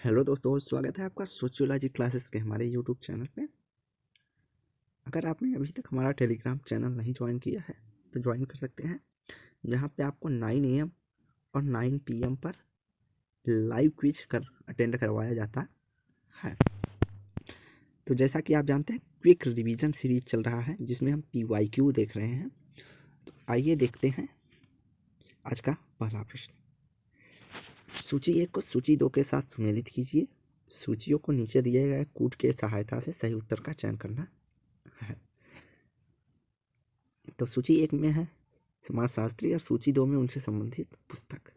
Hello दोस्तों, स्वागत है आपका सोशियोलॉजी क्लासेस के हमारे यूट्यूब चैनल पे। अगर आपने अभी तक हमारा टेलीग्राम चैनल नहीं ज्वाइन किया है तो ज्वाइन कर सकते हैं, जहाँ पे आपको 9 AM और 9 PM पर लाइव क्विज अटेंड करवाया जाता है। तो जैसा कि आप जानते हैं, क्विक रिवीजन सीरीज चल रहा है जिसमें हम PYQ देख रहे हैं। तो आइए देखते हैं आज का पहला प्रश्न। सूची 1 को सूची 2 के साथ सुमेलित कीजिए। सूचियों को नीचे दिए गए कूट के सहायता से सही उत्तर का चयन करना है। तो सूची 1 में है समाजशास्त्री और सूची 2 में उनसे संबंधित पुस्तक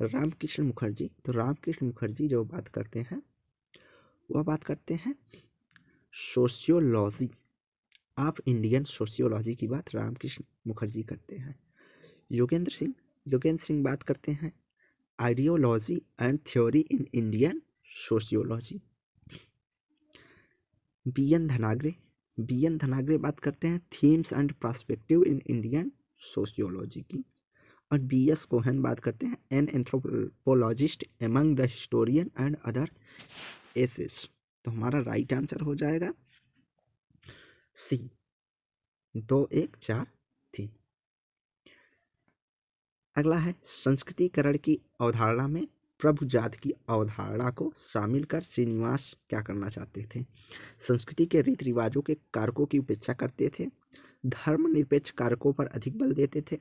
रामकृष्ण मुखर्जी। तो रामकृष्ण मुखर्जी जो बात करते हैं वह बात करते हैं सोशियोलॉजी ऑफ इंडियन सोशियोलॉजी की बात रामकृष्ण मुखर्जी करते हैं। योगेंद्र सिंह बात करते हैं ideology and theory in Indian sociology. B N Dhanagare बात करते हैं themes and perspective in Indian sociology की। और BS कोहन बात करते हैं an anthropologist among the historian and other essays. तो हमारा राइट आंसर हो जाएगा C 214 अगला है संस्कृतिकरण की अवधारणा में प्रभुजात की अवधारणा को शामिल कर श्रीनिवास क्या करना चाहते थे। संस्कृति के रीति रिवाजों के कारकों की उपेक्षा करते थे, धर्मनिरपेक्ष कारकों पर अधिक बल देते थे,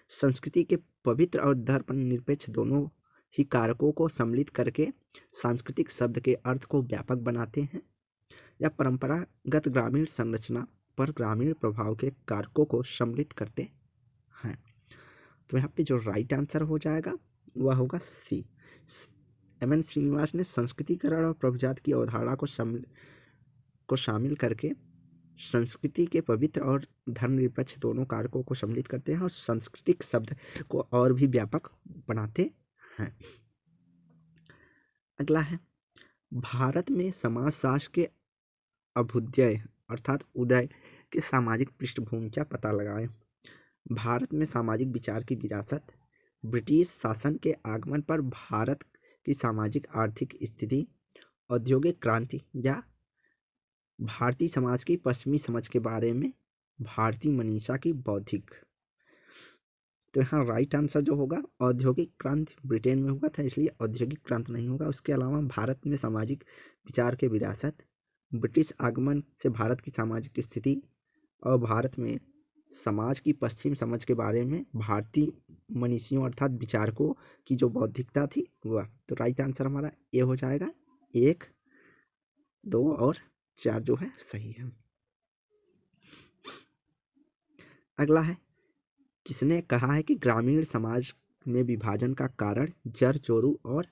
संस्कृति के पवित्र और धर्मनिरपेक्ष दोनों ही कारकों को सम्मिलित करके सांस्कृतिक शब्द के अर्थ को व्यापक बनाते हैं, या परंपरागत ग्रामीण संरचना पर ग्रामीण प्रभाव के कारकों को सम्मिलित करते हैं। तो यहाँ पे जो राइट आंसर हो जाएगा वह होगा C। MN श्रीनिवास ने संस्कृतिकरण और प्रभुजात की अवधारणा को शामिल करके संस्कृति के पवित्र और धर्मनिरपेक्ष दोनों कारकों को सम्मिलित करते हैं और सांस्कृतिक शब्द को और भी व्यापक बनाते हैं। अगला है भारत में समाजशास्त्र के अभ्युदय अर्थात उदय के सामाजिक पृष्ठभूमि का पता लगाएं। भारत में सामाजिक विचार की विरासत, ब्रिटिश शासन के आगमन पर भारत की सामाजिक आर्थिक स्थिति, औद्योगिक क्रांति या भारतीय समाज की पश्चिमी समझ के बारे में भारतीय मनीषा की बौद्धिक। तो यहाँ राइट आंसर जो होगा औद्योगिक क्रांति ब्रिटेन में हुआ था, इसलिए औद्योगिक क्रांति नहीं होगा। उसके अलावा भारत में सामाजिक विचार के विरासत, ब्रिटिश आगमन से भारत की सामाजिक स्थिति और भारत में समाज की पश्चिम समझ के बारे में भारतीय मनीषियों अर्थात विचारकों की जो बौद्धिकता थी वह। तो राइट आंसर हमारा ए हो जाएगा। 1, 2 और 4 जो है सही है। अगला है किसने कहा है कि ग्रामीण समाज में विभाजन का कारण जड़ जोरू और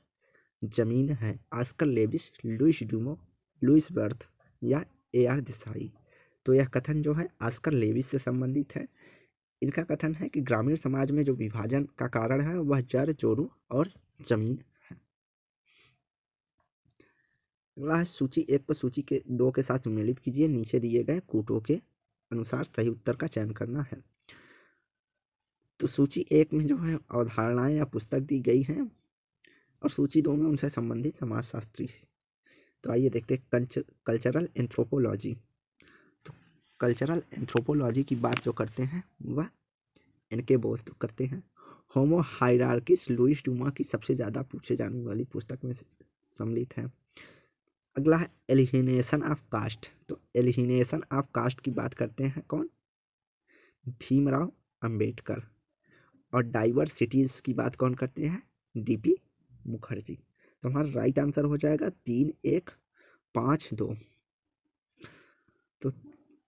जमीन है। Oscar Lewis, Louis Dumont, Louis Barth या AR देसाई। तो यह कथन जो है ऑस्कर लेविस से संबंधित है। इनका कथन है कि ग्रामीण समाज में जो विभाजन का कारण है वह जड़ जोरू और जमीन है। अगला है सूची 1 को सूची के 2 के साथ सम्मिलित कीजिए। नीचे दिए गए कूटों के अनुसार सही उत्तर का चयन करना है। तो सूची 1 में जो है अवधारणाएं या पुस्तक दी गई हैं और सूची 2 में उनसे संबंधित समाजशास्त्री। तो आइए देखते हैं कल्चरल एंथ्रोपोलॉजी। तो कल्चरल एंथ्रोपोलॉजी की बात जो करते हैं वह इनके बोस करते हैं होमो हायरार्किस, लुइस डूमा की सबसे ज़्यादा पूछे जाने वाली पुस्तक में सम्मिलित है। अगला है एलिनेशन ऑफ कास्ट। तो एलिनेशन ऑफ कास्ट की बात करते हैं कौन? भीमराव अंबेडकर। और डाइवर्सिटीज की बात कौन करते हैं? DP मुखर्जी। तो हमारा राइट आंसर हो जाएगा 3, 1, 5, 2। तो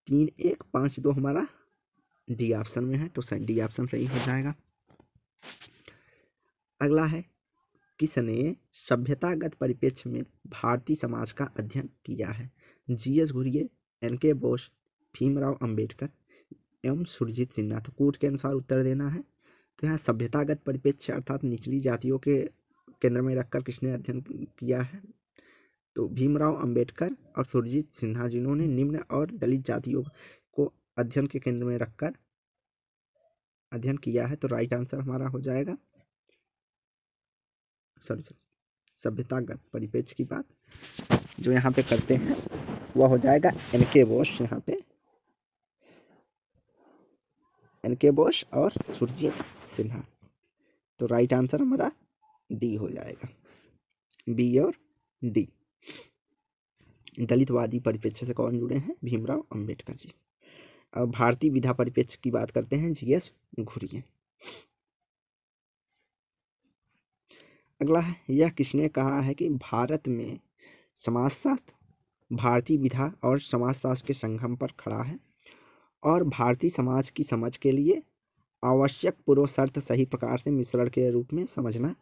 3, 1, 5, 2 हमारा D ऑप्शन में है, तो D ऑप्शन सही हो जाएगा। अगला है किसने सभ्यतागत परिप्रेक्ष्य में भारतीय समाज का अध्ययन किया है? GS घुरिये, NK बोस, भीमराव अंबेडकर एवं सुरजीत सिन्हा। तो कूट के अनुसार उत्तर देना है। तो यहाँ सभ्यतागत परिप्रेक्ष्य अर्थात निचली जातियों के केंद्र में रखकर किसने अध्ययन किया है? तो भीमराव अंबेडकर और सुरजीत सिन्हा, जिन्होंने निम्न और दलित जातियों को अध्ययन के केंद्र में रखकर अध्ययन किया है। तो राइट आंसर हमारा हो जाएगा सभ्यतागत परिप्रेक्ष्य की बात जो यहाँ पे करते हैं वह हो जाएगा एन.के. बोस। यहाँ पे एन.के. बोस और सुरजीत सिन्हा। तो राइट आंसर हमारा डी हो जाएगा, बी और डी। दलितवादी परिप्रेक्ष्य से कौन जुड़े हैं? भीमराव अंबेडकर जी। अब भारतीय विधा परिप्रेक्ष्य की बात करते हैं, जी.एस. घुरिये। अगला है, यह किसने कहा है कि भारत में समाजशास्त्र भारतीय विधा और समाजशास्त्र के संगम पर खड़ा है और भारतीय समाज की समझ के लिए आवश्यक पूर्व शर्त सही प्रकार से मिश्रण के रूप में समझना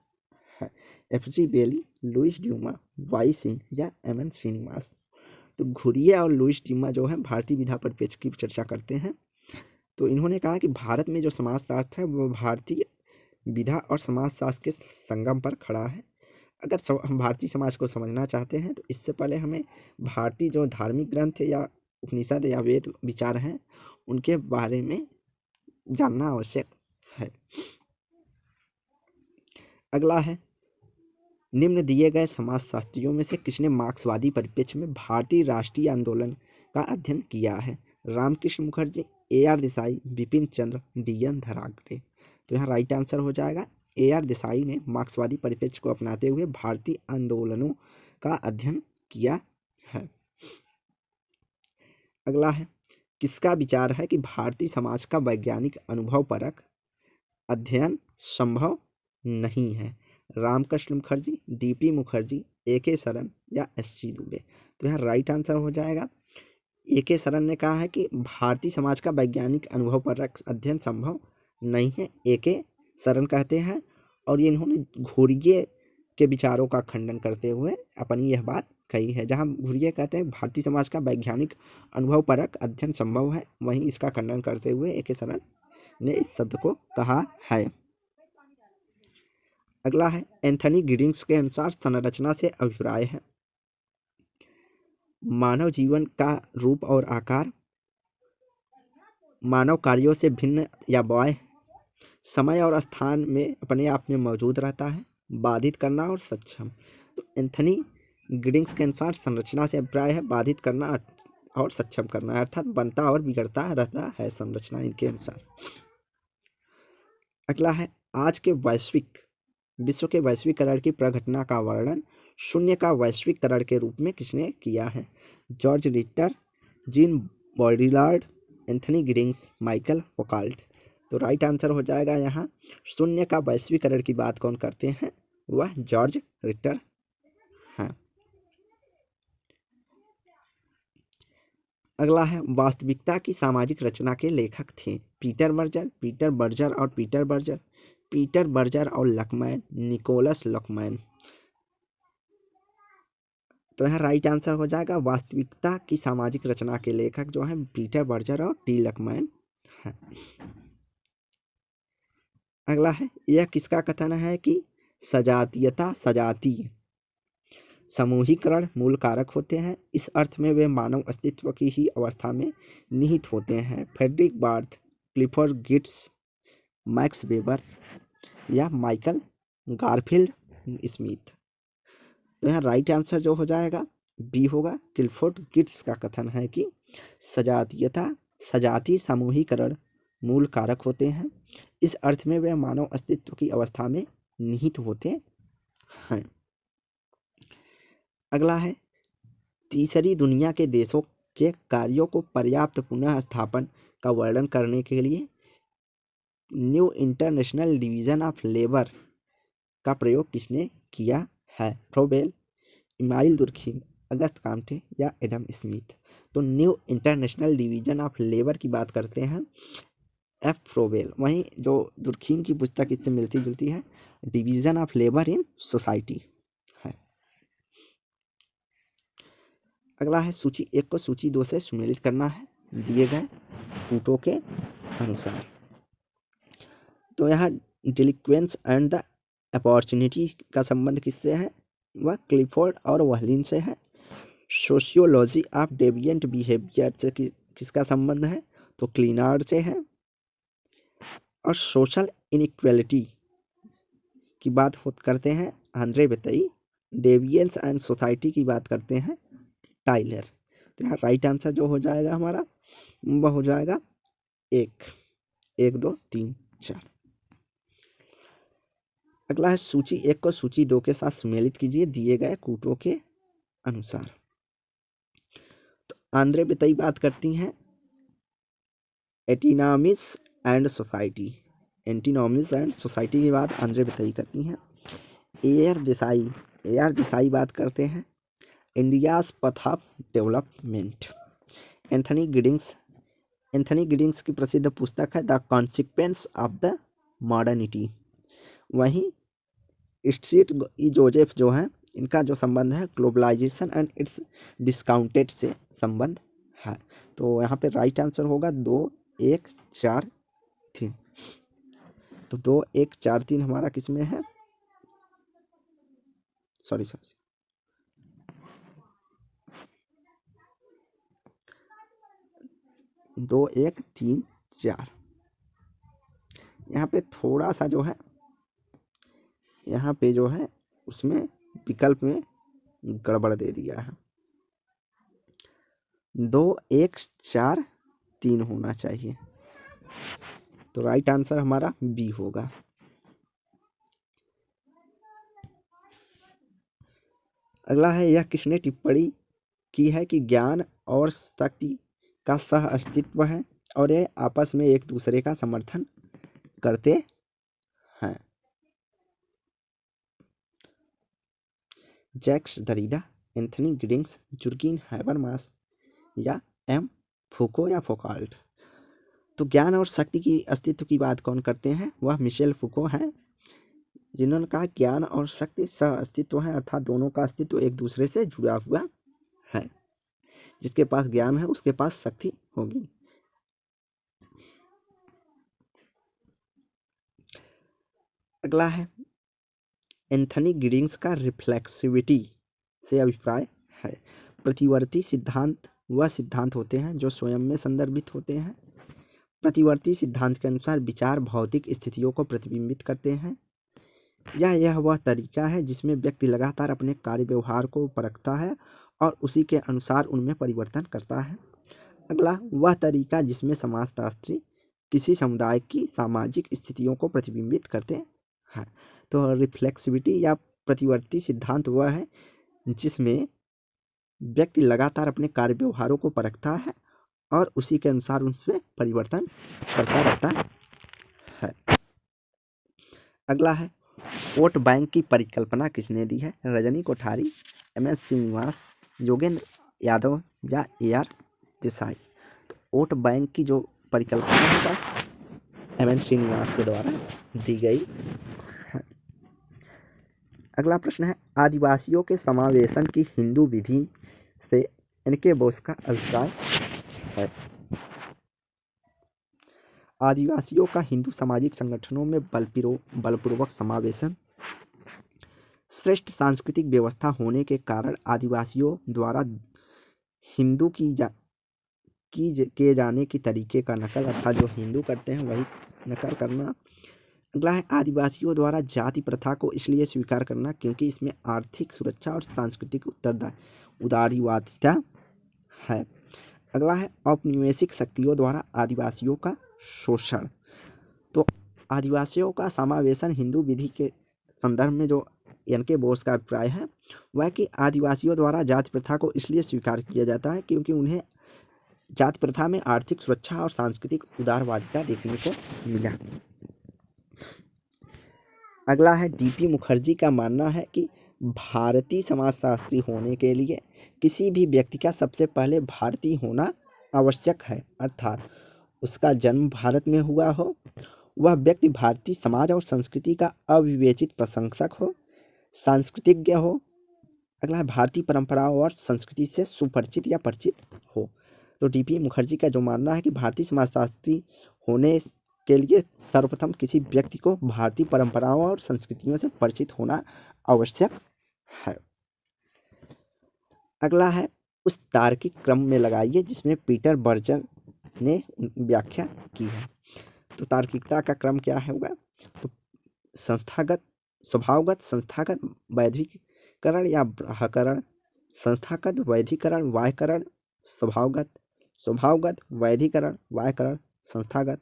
है? एफ.जी. बेली, लुईस ड्यूमा, वाई सिंह या एम.एन. श्रीनिवास। तो घुरिये और लुईस ड्यूमा जो है भारतीय विधा परिप्रेक्ष्य की चर्चा करते हैं। तो इन्होंने कहा कि भारत में जो समाजशास्त्र है वो भारतीय विधा और समाजशास्त्र के संगम पर खड़ा है। अगर हम भारतीय समाज को समझना चाहते हैं तो इससे पहले हमें भारतीय जो धार्मिक ग्रंथ या उपनिषद या वेद विचार हैं उनके बारे में जानना आवश्यक है। अगला है, निम्न दिए गए समाजशास्त्रियों में से किसने मार्क्सवादी परिप्रेक्ष्य में भारतीय राष्ट्रीय आंदोलन का अध्ययन किया है? रामकृष्ण मुखर्जी, ए.आर. देसाई, बिपिन चंद्र, डी.एन. धनागड़े। तो यहाँ राइट आंसर हो जाएगा ए.आर. देसाई ने मार्क्सवादी परिप्रेक्ष्य को अपनाते हुए भारतीय आंदोलनों का अध्ययन किया है। अगला है, किसका विचार है कि भारतीय समाज का वैज्ञानिक अनुभवपरक अध्ययन संभव नहीं है? रामकृष्ण मुखर्जी, डी.पी. मुखर्जी, ए.के. शरण या एस.जी. दुबे। तो यहाँ राइट आंसर हो जाएगा ए.के. शरण ने कहा है कि भारतीय समाज का वैज्ञानिक अनुभवपरक अध्ययन संभव नहीं है, ए.के. शरण कहते हैं। और ये इन्होंने घुरिये के विचारों का खंडन करते हुए अपनी यह बात कही है। जहाँ घुरिये कहते हैं भारतीय समाज का वैज्ञानिक अनुभवपरक अध्ययन संभव है, वहीं इसका खंडन करते हुए ए.के. शरण ने इस शब्द को कहा है। अगला है, एंथनी गिडिंग्स के अनुसार संरचना से अभिप्राय है? मानव जीवन का रूप और आकार, मानव कार्यों से भिन्न या बाह्य, समय और स्थान में अपने आप में मौजूद रहता है, बाधित करना और सक्षम। तो एंथनी गिडिंग्स के अनुसार संरचना से अभिप्राय है बाधित करना और सक्षम करना, अर्थात बनता और बिगड़ता रहता है संरचना इनके अनुसार। अगला है, आज के विश्व के वैश्वीकरण की प्रघटना का वर्णन शून्य का वैश्वीकरण के रूप में किसने किया है? George Ritzer, Jean Baudrillard, Anthony Giddens, Michael Foucault. तो राइट आंसर हो जाएगा यहाँ शून्य का वैश्वीकरण की बात कौन करते हैं? वह जॉर्ज रिटर हैं। अगला है, वास्तविकता की सामाजिक रचना के लेखक थे? पीटर बर्जर और पीटर बर्जर और लकमैन, निकोलस लकमैन। तो यहाँ राइट आंसर हो जाएगा वास्तविकता की सामाजिक रचना के लेखक जो हैं पीटर बर्जर और टी लकमैन हैं। अगला है, यह किसका कथन है कि सजातीय समूहीकरण मूल कारक होते हैं? इस अर्थ में वे मानव अस्तित्व की ही अवस्था में निहित होते हैं। Frederick Barth, Clifford Geertz, Max Weber या माइकल गारफील्ड स्मिथ। तो यहाँ राइट आंसर जो हो जाएगा बी होगा। क्लिफोर्ड गिट्स का कथन है कि सजातीय समूहीकरण मूल कारक होते हैं, इस अर्थ में वे मानव अस्तित्व की अवस्था में निहित होते हैं। अगला है, तीसरी दुनिया के देशों के कार्यों को पर्याप्त पुनः स्थापन का वर्णन करने के लिए new international division of labour का प्रयोग किसने किया है? Froebel, Emile Durkheim, Auguste Comte या एडम स्मिथ। तो new international division of labour की बात करते हैं एफ फ्रोबेल। वहीं जो दुर्खीम की पुस्तक इससे मिलती जुलती है, division of labour in society है। अगला है, सूची 1 को सूची 2 से सुमेलित करना है दिए गए कूटों के अनुसार। तो यहाँ डिलिक्वेंस एंड द अपॉर्चुनिटी का संबंध किससे है? वह क्लिफोर्ड और वहलिन से है। सोशियोलॉजी ऑफ डेविएंट बिहेवियर से किसका संबंध है? तो क्लीनार्ड से है। और सोशल इनइक्वालिटी की बात करते हैं आंद्रे बेतई डेविएंस एंड सोसाइटी की बात करते हैं टाइलर। तो यहाँ राइट आंसर जो हो जाएगा हमारा वह हो जाएगा 1, 1, 2, 3, 4। अगला है सूची 1 को सूची 2 के साथ सम्मिलित कीजिए दिए गए कूटों के अनुसार। तो आंद्रे बिताई बात करती हैं एंटिनॉमीज एंड सोसाइटी। एंटिनॉमीज एंड सोसाइटी की बात आंद्रे बिताई करती हैं। ए आर देसाई बात करते हैं India's path of development. Anthony Giddings की प्रसिद्ध पुस्तक है the consequence of the modernity. वहीं स्ट्रीट ई जोसेफ जो है इनका जो संबंध है ग्लोबलाइजेशन एंड इट्स डिस्काउंटेड से संबंध है। तो यहाँ पे राइट आंसर होगा 2, 1, 4, 3। तो 2, 1, 4, 3 हमारा किसमें है, सॉरी 2, 1, 3, 4। यहाँ पे थोड़ा सा जो है यहाँ पे जो है उसमें विकल्प में गड़बड़ दे दिया है। 2, 1, 4, 3 होना चाहिए। तो राइट आंसर हमारा बी होगा। अगला है यह किसने टिप्पणी की है कि ज्ञान और शक्ति का सह अस्तित्व है और ये आपस में एक दूसरे का समर्थन करते हैं। Jacques Derrida, Anthony Giddens, Jurgen Habermas या एम फूको या फोकाल्ट। तो ज्ञान और शक्ति की अस्तित्व की बात कौन करते हैं, वह मिशेल फूको है जिन्होंने कहा ज्ञान और शक्ति सह अस्तित्व है, अर्थात दोनों का अस्तित्व एक दूसरे से जुड़ा हुआ है। जिसके पास ज्ञान है उसके पास शक्ति होगी। अगला है एंथनी गिडिंग्स का रिफ्लेक्सिविटी से अभिप्राय है प्रतिवर्ती सिद्धांत वह सिद्धांत होते हैं जो स्वयं में संदर्भित होते हैं। प्रतिवर्ती सिद्धांत के अनुसार विचार भौतिक स्थितियों को प्रतिबिंबित करते हैं या यह वह तरीका है जिसमें व्यक्ति लगातार अपने कार्य व्यवहार को परखता है और उसी के अनुसार उनमें परिवर्तन करता है। अगला वह तरीका जिसमें समाजशास्त्री किसी समुदाय की सामाजिक स्थितियों को प्रतिबिंबित करते हैं। तो रिफ्लेक्सिविटी या प्रतिवर्ती सिद्धांत वह है जिसमें व्यक्ति लगातार अपने कार्य व्यवहारों को परखता है और उसी के अनुसार उनमें परिवर्तन करता रहता है। अगला है वोट बैंक की परिकल्पना किसने दी है, रजनी कोठारी, एम.एस. श्रीनिवास, योगेंद्र यादव या ए.आर. देसाई। तो वोट बैंक की जो परिकल्पना है एम.एस. श्रीनिवास के द्वारा दी गई है। अगला प्रश्न है आदिवासियों के समावेशन की हिंदू विधि से इनके बोस का अभिप्राय है। आदिवासियों का हिंदू सामाजिक संगठनों में बलपूर्वक समावेशन श्रेष्ठ सांस्कृतिक व्यवस्था होने के कारण आदिवासियों द्वारा हिंदू किए जाने की तरीके का नकल, अर्थात जो हिंदू करते हैं वही नकल करना। अगला है आदिवासियों द्वारा जाति प्रथा को इसलिए स्वीकार करना क्योंकि इसमें आर्थिक सुरक्षा और सांस्कृतिक उदारीवादिता है। अगला है औपनिवेशिक शक्तियों द्वारा आदिवासियों का शोषण। तो आदिवासियों का समावेशन हिंदू विधि के संदर्भ में जो एन.के. बोस का अभिप्राय है वह कि आदिवासियों द्वारा जाति प्रथा को इसलिए स्वीकार किया जाता है क्योंकि उन्हें जाति प्रथा में आर्थिक सुरक्षा और सांस्कृतिक उदारवादिता देखने को मिला। अगला है डी.पी. मुखर्जी का मानना है कि भारतीय समाजशास्त्री होने के लिए किसी भी व्यक्ति का सबसे पहले भारतीय होना आवश्यक है, अर्थात उसका जन्म भारत में हुआ हो, वह व्यक्ति भारतीय समाज और संस्कृति का अविवेचित प्रशंसक हो, सांस्कृतिज्ञ हो। अगला है भारतीय परंपराओं और संस्कृति से सुपरिचित या परिचित हो। तो डी.पी. मुखर्जी का जो मानना है कि भारतीय समाजशास्त्री होने के लिए सर्वप्रथम किसी व्यक्ति को भारतीय परंपराओं और संस्कृतियों से परिचित होना आवश्यक है। अगला है उस तार्किक क्रम में लगाइए जिसमें पीटर बर्जर ने व्याख्या की है। तो तार्किकता का क्रम क्या होगा, तो स्वभावगत, संस्थागत, वैश्विक बाह्यकरण या बाह्यकरण, संस्थागत वैधीकरण, बाह्यकरण, स्वभावगत, स्वभावगत वैधीकरण, बाह्यकरण, संस्थागत,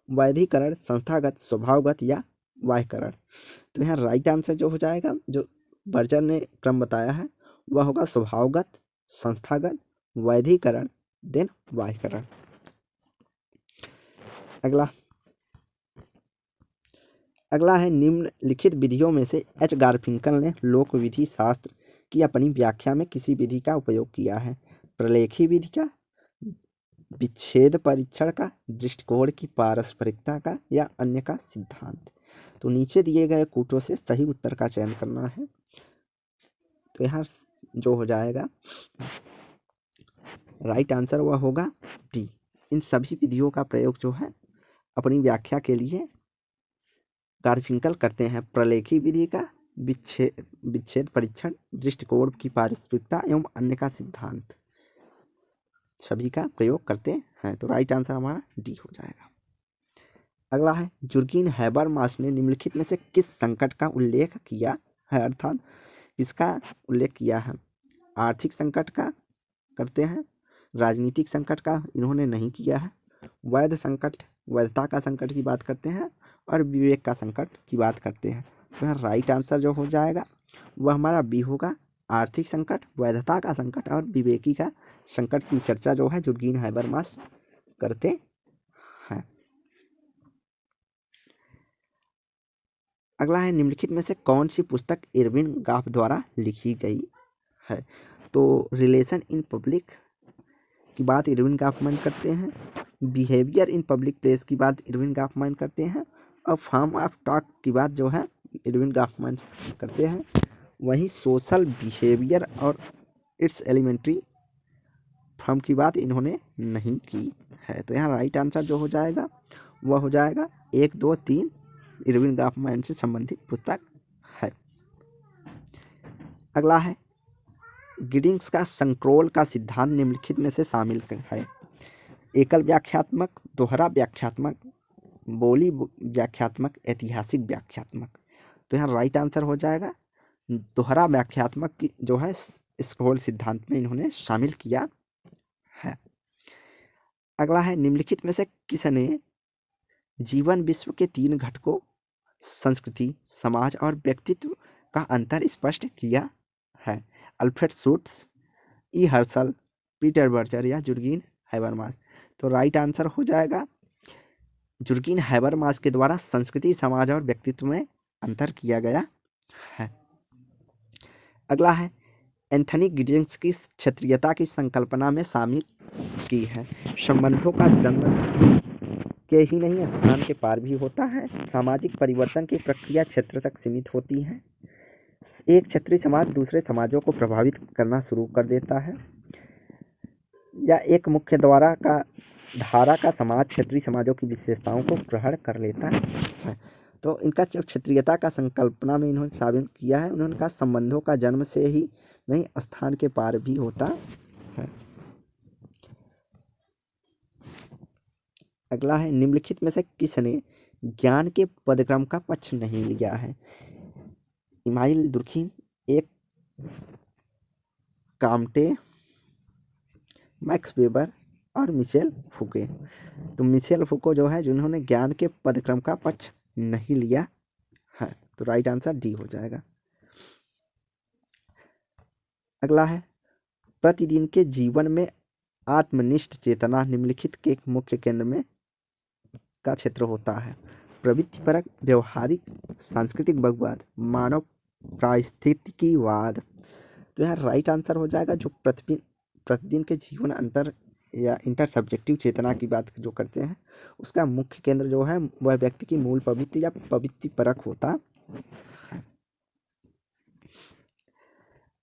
वैधीकरण, संस्थागत, स्वभावगत या बाह्यकरण। तो यहाँ राइट आंसर जो हो जाएगा, जो बर्जर ने क्रम बताया है, वह होगा स्वभावगत, संस्थागत, वैधीकरण, देन बाह्यकरण। अगला है निम्नलिखित विधियों में से एच गारफिंकल ने लोक विधि शास्त्र की अपनी व्याख्या में किसी विधि का उपयोग किया है? प्रलेखी विधि का, विच्छेद परीक्षण का, दृष्टिकोण की पारस्परिकता का, या अन्य का सिद्धांत। तो नीचे दिए गए कूटों से सही उत्तर का चयन करना है। तो यहाँ जो हो जाएगा राइट आंसर वह होगा डी। इन सभी विधियों का प्रयोग जो है अपनी व्याख्या के लिए गारफिंकल करते हैं। प्रलेखी विधि का, विच्छेद परीक्षण, दृष्टिकोण की पारस्परिकता एवं अन्य का सिद्धांत, सभी का प्रयोग करते हैं। तो राइट आंसर हमारा डी हो जाएगा। अगला है जुर्गेन हैबरमास ने निम्नलिखित में से किस संकट का उल्लेख किया है? अर्थात किसका उल्लेख किया है? आर्थिक संकट का करते हैं, राजनीतिक संकट का इन्होंने नहीं किया है, वैध संकट, वैधता का संकट की बात करते हैं, और विवेक का संकट की बात करते हैं। तो यहाँ राइट आंसर जो हो जाएगा वह हमारा बी होगा। आर्थिक संकट, वैधता का संकट और विवेकी का संकट की चर्चा जो है जुर्गेन हैबरमास करते हैं। अगला है निम्नलिखित में से कौन सी पुस्तक इरविन गाफ द्वारा लिखी गई है? तो रिलेशन इन पब्लिक की बात इरविन गाफमैन करते हैं, बिहेवियर इन पब्लिक प्लेस की बात इरविन गाफमैन करते हैं, और फॉर्म ऑफ टॉक की बात जो है इरविन गाफमैन करते हैं। वहीं सोशल बिहेवियर और इट्स एलिमेंट्री फॉर्म की बात इन्होंने नहीं की है। तो यहाँ राइट आंसर जो हो जाएगा वह हो जाएगा 1, 2, 3 इरविन गाफमैन से संबंधित पुस्तक है। अगला है गिडिंग्स का संक्रोल का सिद्धांत निम्नलिखित में से शामिल है? एकल व्याख्यात्मक, दोहरा व्याख्यात्मक, बोली व्याख्यात्मक, ऐतिहासिक व्याख्यात्मक। तो यहाँ राइट आंसर हो जाएगा दोहरा व्याख्यात्मक की जो है स्क्रोल सिद्धांत में इन्होंने शामिल किया है। अगला है निम्नलिखित में से किसने जीवन विश्व के 3 घटकों संस्कृति, समाज और व्यक्तित्व का अंतर स्पष्ट किया है? अल्फ्रेड शुट्स, ई हर्शल, पीटर बर्जर या जुर्गेन हैबरमास। तो राइट आंसर हो जाएगा जुर्गेन हैबरमास के द्वारा संस्कृति, समाज और व्यक्तित्व में अंतर किया गया है। अगला है एंथनी गिडिंग्स की क्षेत्रीयता की संकल्पना में शामिल की है? संबंधों का जन्म के ही नहीं स्थान के पार भी होता है, सामाजिक परिवर्तन की प्रक्रिया क्षेत्र तक सीमित होती है, एक क्षेत्रीय समाज दूसरे समाजों को प्रभावित करना शुरू कर देता है, या एक मुख्य धारा का समाज क्षेत्रीय समाजों की विशेषताओं को ग्रहण कर लेता है। तो इनका जो क्षेत्रीयता का संकल्पना में इन्होंने शामिल किया है, उन्होंने कहा संबंधों का जन्म से ही नहीं स्थान के पार भी होता है। अगला है निम्नलिखित में से किसने ज्ञान के पदक्रम का पक्ष नहीं लिया है? इमाइल दुर्खिम, एक काम्टे, मैक्स वेबर और मिशेल फूके। तो मिशेल फूको जो है जिन्होंने ज्ञान के पदक्रम का पक्ष नहीं लिया है। तो राइट आंसर डी हो जाएगा। अगला है प्रतिदिन के जीवन में आत्मनिष्ठ चेतना निम्नलिखित के मुख्य केंद्र में का क्षेत्र होता है? प्रवृत्तिपरक, व्यवहारिक, सांस्कृतिक बहुवाद, मानव पारिस्थितिकीवाद। तो यहाँ राइट आंसर हो जाएगा जो प्रतिदिन के जीवन अंतर या इंटर सब्जेक्टिव चेतना की बात जो करते हैं उसका मुख्य केंद्र जो है वह व्यक्ति की मूल प्रवृत्ति या प्रवृत्तिपरक होता है।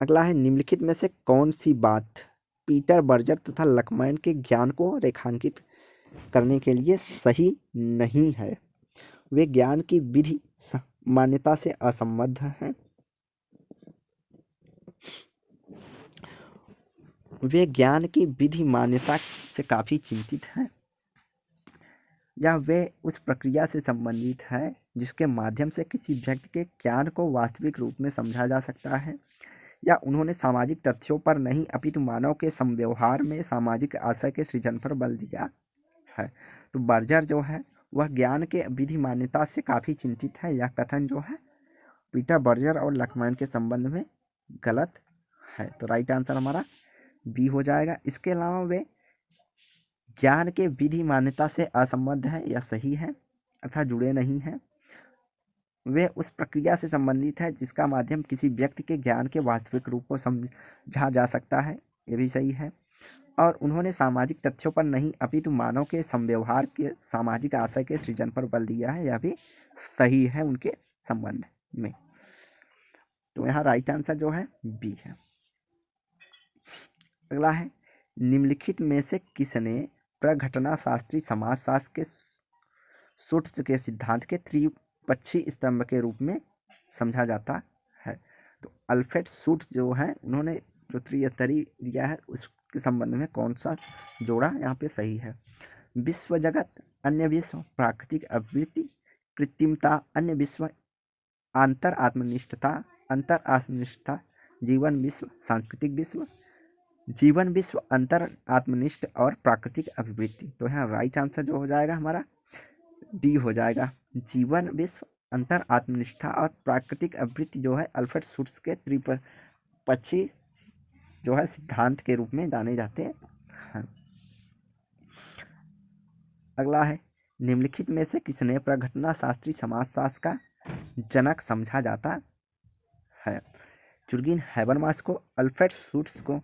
अगला है निम्नलिखित में से कौन सी बात पीटर बर्जर तथा लकमैन के ज्ञान को रेखांकित करने के लिए सही नहीं है? वे ज्ञान की विधि मान्यता से असंबद्ध हैं, वे ज्ञान की विधि मान्यता से काफी चिंतित हैं, या वे उस प्रक्रिया से संबंधित है जिसके माध्यम से किसी व्यक्ति के ज्ञान को वास्तविक रूप में समझा जा सकता है, या उन्होंने सामाजिक तथ्यों पर नहीं अपितु मानव के समव्यवहार में सामाजिक आशय के सृजन पर बल दिया है। तो बर्जर जो है वह ज्ञान के विधि मान्यता से काफ़ी चिंतित है। यह कथन जो है पीटर बर्जर और लकमैन के संबंध में गलत है। तो राइट आंसर हमारा बी हो जाएगा। इसके अलावा वे ज्ञान के विधि मान्यता से असंबद्ध है, यह सही है, अर्थात जुड़े नहीं हैं। वे उस प्रक्रिया से संबंधित है जिसका माध्यम किसी व्यक्ति के ज्ञान के वास्तविक रूप को समझा जा सकता है, ये भी सही है। और उन्होंने सामाजिक तथ्यों पर नहीं अपितु मानव के समव्यवहार के सामाजिक आशय के सृजन पर बल दिया है, यह भी सही है उनके संबंध में। तो यहाँ राइट आंसर जो है बी है। अगला है, निम्नलिखित में से किसने प्रघटना शास्त्री समाजशास्त्र के शुट्ज़ के सिद्धांत के त्रिपक्षी स्तंभ के रूप में समझा जाता है? तो अल्फ्रेड शुट्ज़ जो है उन्होंने जो त्रिस्तरीय दिया है उसके संबंध में कौन सा जोड़ा यहाँ पे सही है? विश्व जगत, अन्य विश्व, प्राकृतिक अभिवृत्ति, कृत्रिमता, अन्य विश्व, अंतर आत्मनिष्ठता, जीवन विश्व, सांस्कृतिक विश्व, जीवन विश्व, अंतर आत्मनिष्ठ और प्राकृतिक अभिवृत्ति। तो यहाँ राइट आंसर जो हो जाएगा हमारा डी हो जाएगा। जीवन विश्व, अंतर आत्मनिष्ठा और प्राकृतिक अभिवृत्ति जो है अल्फ्रेड शुट्ज़ के त्रिपक्षी जो है सिद्धांत के रूप में जाने जाते हैं। अगला है, निम्नलिखित में से किसने प्रघटना शास्त्री समाजशास्त्र का जनक समझा जाता है? जुर्गेन हैबरमास को, अल्फ्रेड शुट्ज़ को,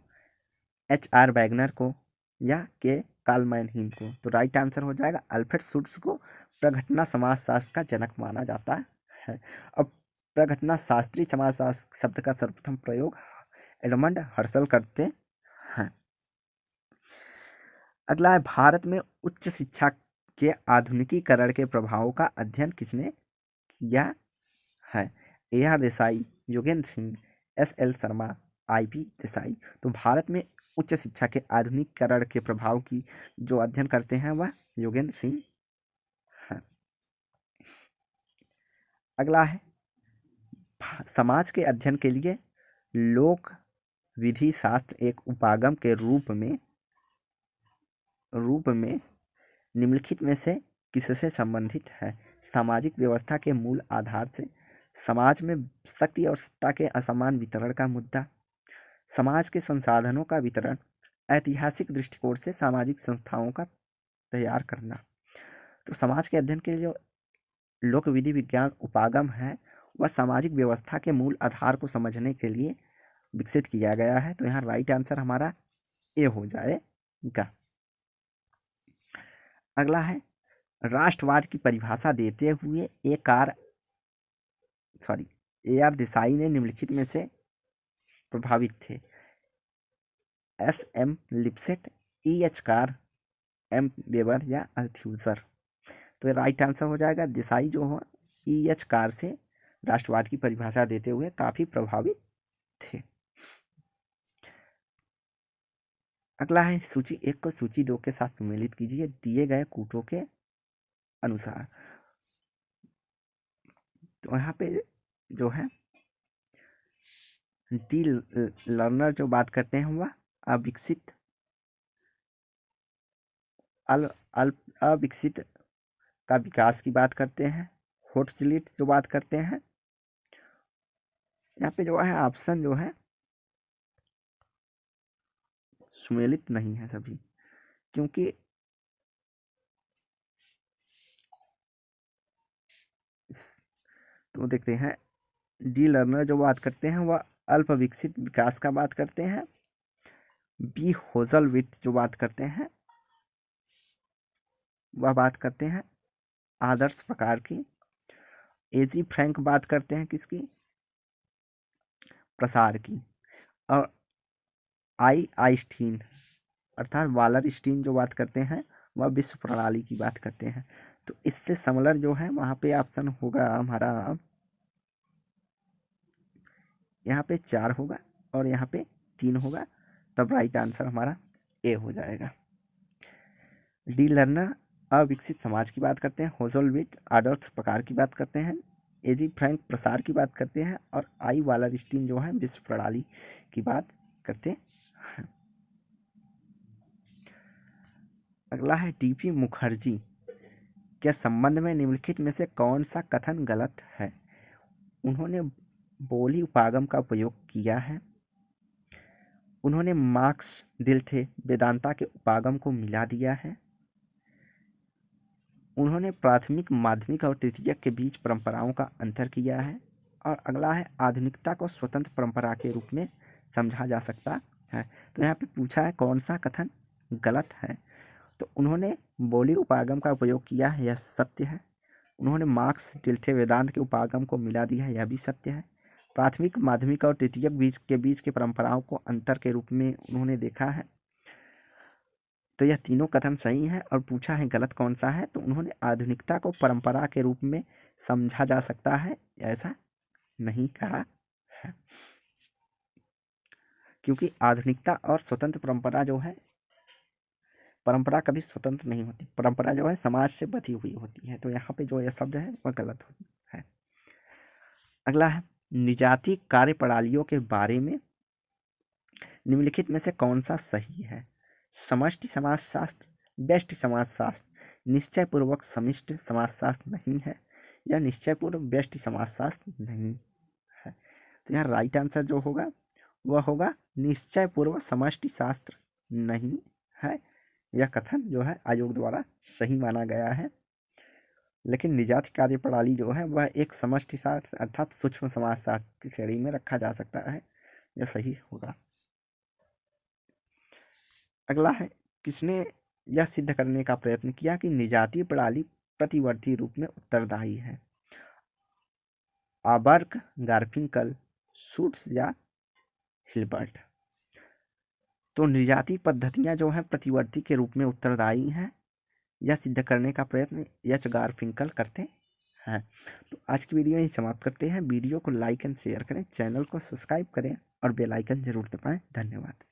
HR वैगनर को या के कार्ल मैनहीम को? तो राइट आंसर हो जाएगा अल्फ्रेड शुट्ज़ को प्रघटना समाजशास्त्र का जनक माना जाता है। अब प्रघटना शास्त्री समाजशास्त्र शब्द का सर्वप्रथम प्रयोग एडमंड हर्सल करते हैं। अगला है, भारत में उच्च शिक्षा के आधुनिकीकरण के प्रभावों का अध्ययन किसने किया है? AR Desai, Yogendra Singh, SL Sharma, IB Desai. तो भारत में उच्च शिक्षा के आधुनिकीकरण के प्रभाव की जो अध्ययन करते हैं वह योगेंद्र सिंह है। अगला है, समाज के अध्ययन के लिए लोक विधि शास्त्र एक उपागम के रूप में निम्नलिखित में से किससे संबंधित है? सामाजिक व्यवस्था के मूल आधार से, समाज में शक्ति और सत्ता के असमान वितरण का मुद्दा, समाज के संसाधनों का वितरण, ऐतिहासिक दृष्टिकोण से सामाजिक संस्थाओं का तैयार करना। तो समाज के अध्ययन के लिए जो लोक विधि विज्ञान उपागम है वह सामाजिक व्यवस्था के मूल आधार को समझने के लिए विकसित किया गया है। तो यहाँ राइट आंसर हमारा ए हो जाएगा। अगला है, राष्ट्रवाद की परिभाषा देते हुए AR देसाई ने निम्नलिखित में से प्रभावित थे? SM Lipset, EH car, M weber या अल्थ्यूजर? तो राइट आंसर हो जाएगा देसाई जो हो EH कार से राष्ट्रवाद की परिभाषा देते हुए काफी प्रभावित थे। अगला है, सूची 1 को सूची 2 के साथ सम्मिलित कीजिए दिए गए कूटों के अनुसार। तो यहाँ पे जो है डी लर्नर जो बात करते हैं वह अविकसित अविकसित का विकास की बात करते हैं। होट्जलिट जो बात करते हैं, यहाँ पे जो है ऑप्शन जो है सुमेलित नहीं है सभी, क्योंकि तो देखते हैं डी लर्नर जो बात करते हैं वह अल्प विकसित विकास का बात करते हैं। बी होजलविट जो बात करते हैं वह बात करते हैं आदर्श प्रकार की। एजी फ्रैंक बात करते हैं किसकी? प्रसार की। और आइंस्टीन अर्थात वालरस्टीन जो बात करते हैं वह विश्व प्रणाली की बात करते हैं। तो इससे समलर जो है वहाँ पे ऑप्शन होगा हमारा, यहाँ पे 4 होगा और यहाँ पे 3 होगा, तब राइट आंसर हमारा ए हो जाएगा। डी लर्नर अविकसित समाज की बात करते हैं, होजलविट आदर्श प्रकार की बात करते हैं, एजी फ्रैंक प्रसार की बात करते हैं और आई वालरस्टीन जो है विश्व प्रणाली की बात करते हैं। अगला है टीपी मुखर्जी के संबंध में निम्नलिखित में से कौन सा कथन गलत है? उन्होंने बोली उपागम का उपयोग किया है। उन्होंने मार्क्स दिल थे वेदांता के उपागम को मिला दिया है। उन्होंने प्राथमिक माध्यमिक और तृतीयक के बीच परंपराओं का अंतर किया है। और अगला है आधुनिकता को स्वतंत्र परंपरा के रूप में समझा जा सकता है। तो यहाँ पे पूछा है कौन सा कथन गलत है। तो उन्होंने बोली उपागम का उपयोग किया है, यह सत्य है। उन्होंने मार्क्स दिल्थे वेदांत के उपागम को मिला दिया है, यह भी सत्य है। प्राथमिक माध्यमिक और तृतीयक के बीच के परंपराओं को अंतर के रूप में उन्होंने देखा है। तो यह तीनों कथन सही है। और पूछा है गलत कौन सा है, तो उन्होंने आधुनिकता को परंपरा के रूप में समझा जा सकता है, ऐसा नहीं कहा है। क्योंकि आधुनिकता और स्वतंत्र परंपरा जो है, परंपरा कभी स्वतंत्र नहीं होती, परंपरा जो है समाज से बधी हुई होती है। तो यहाँ पे जो यह शब्द है वह गलत है। अगला है निजाती कार्य प्रणालियों के बारे में निम्नलिखित में से कौन सा सही है? समष्टि समाजशास्त्र, व्यष्टि समाजशास्त्र, निश्चय पूर्वक समिष्ट समाजशास्त्र नहीं है, या निश्चय पूर्वक व्यष्टि समाजशास्त्र नहीं है। तो यहाँ राइट आंसर जो होगा वह होगा निश्चय पूर्वक समष्टि शास्त्र नहीं है। यह कथन जो है आयोग द्वारा सही माना गया है। लेकिन निजात कार्य प्रणाली जो है वह एक समष्टि शास्त्र अर्थात सूक्ष्म समाजशास्त्र की श्रेणी में रखा जा सकता है, यह सही होगा। अगला है किसने यह सिद्ध करने का प्रयत्न किया कि निजातीय प्रणाली प्रतिवर्ती रूप में उत्तरदायी है? आबर्क, गार्फिंकल, शूट्स या हिल्बर्ट। तो निजाती पद्धतियां जो हैं प्रतिवर्ती के रूप में उत्तरदायी हैं, यह सिद्ध करने का प्रयत्न एच गार्फिंकल करते हैं। तो आज की वीडियो यही समाप्त करते हैं। वीडियो को लाइक एंड शेयर करें, चैनल को सब्सक्राइब करें और बेल आइकन जरूर दबाएं। धन्यवाद।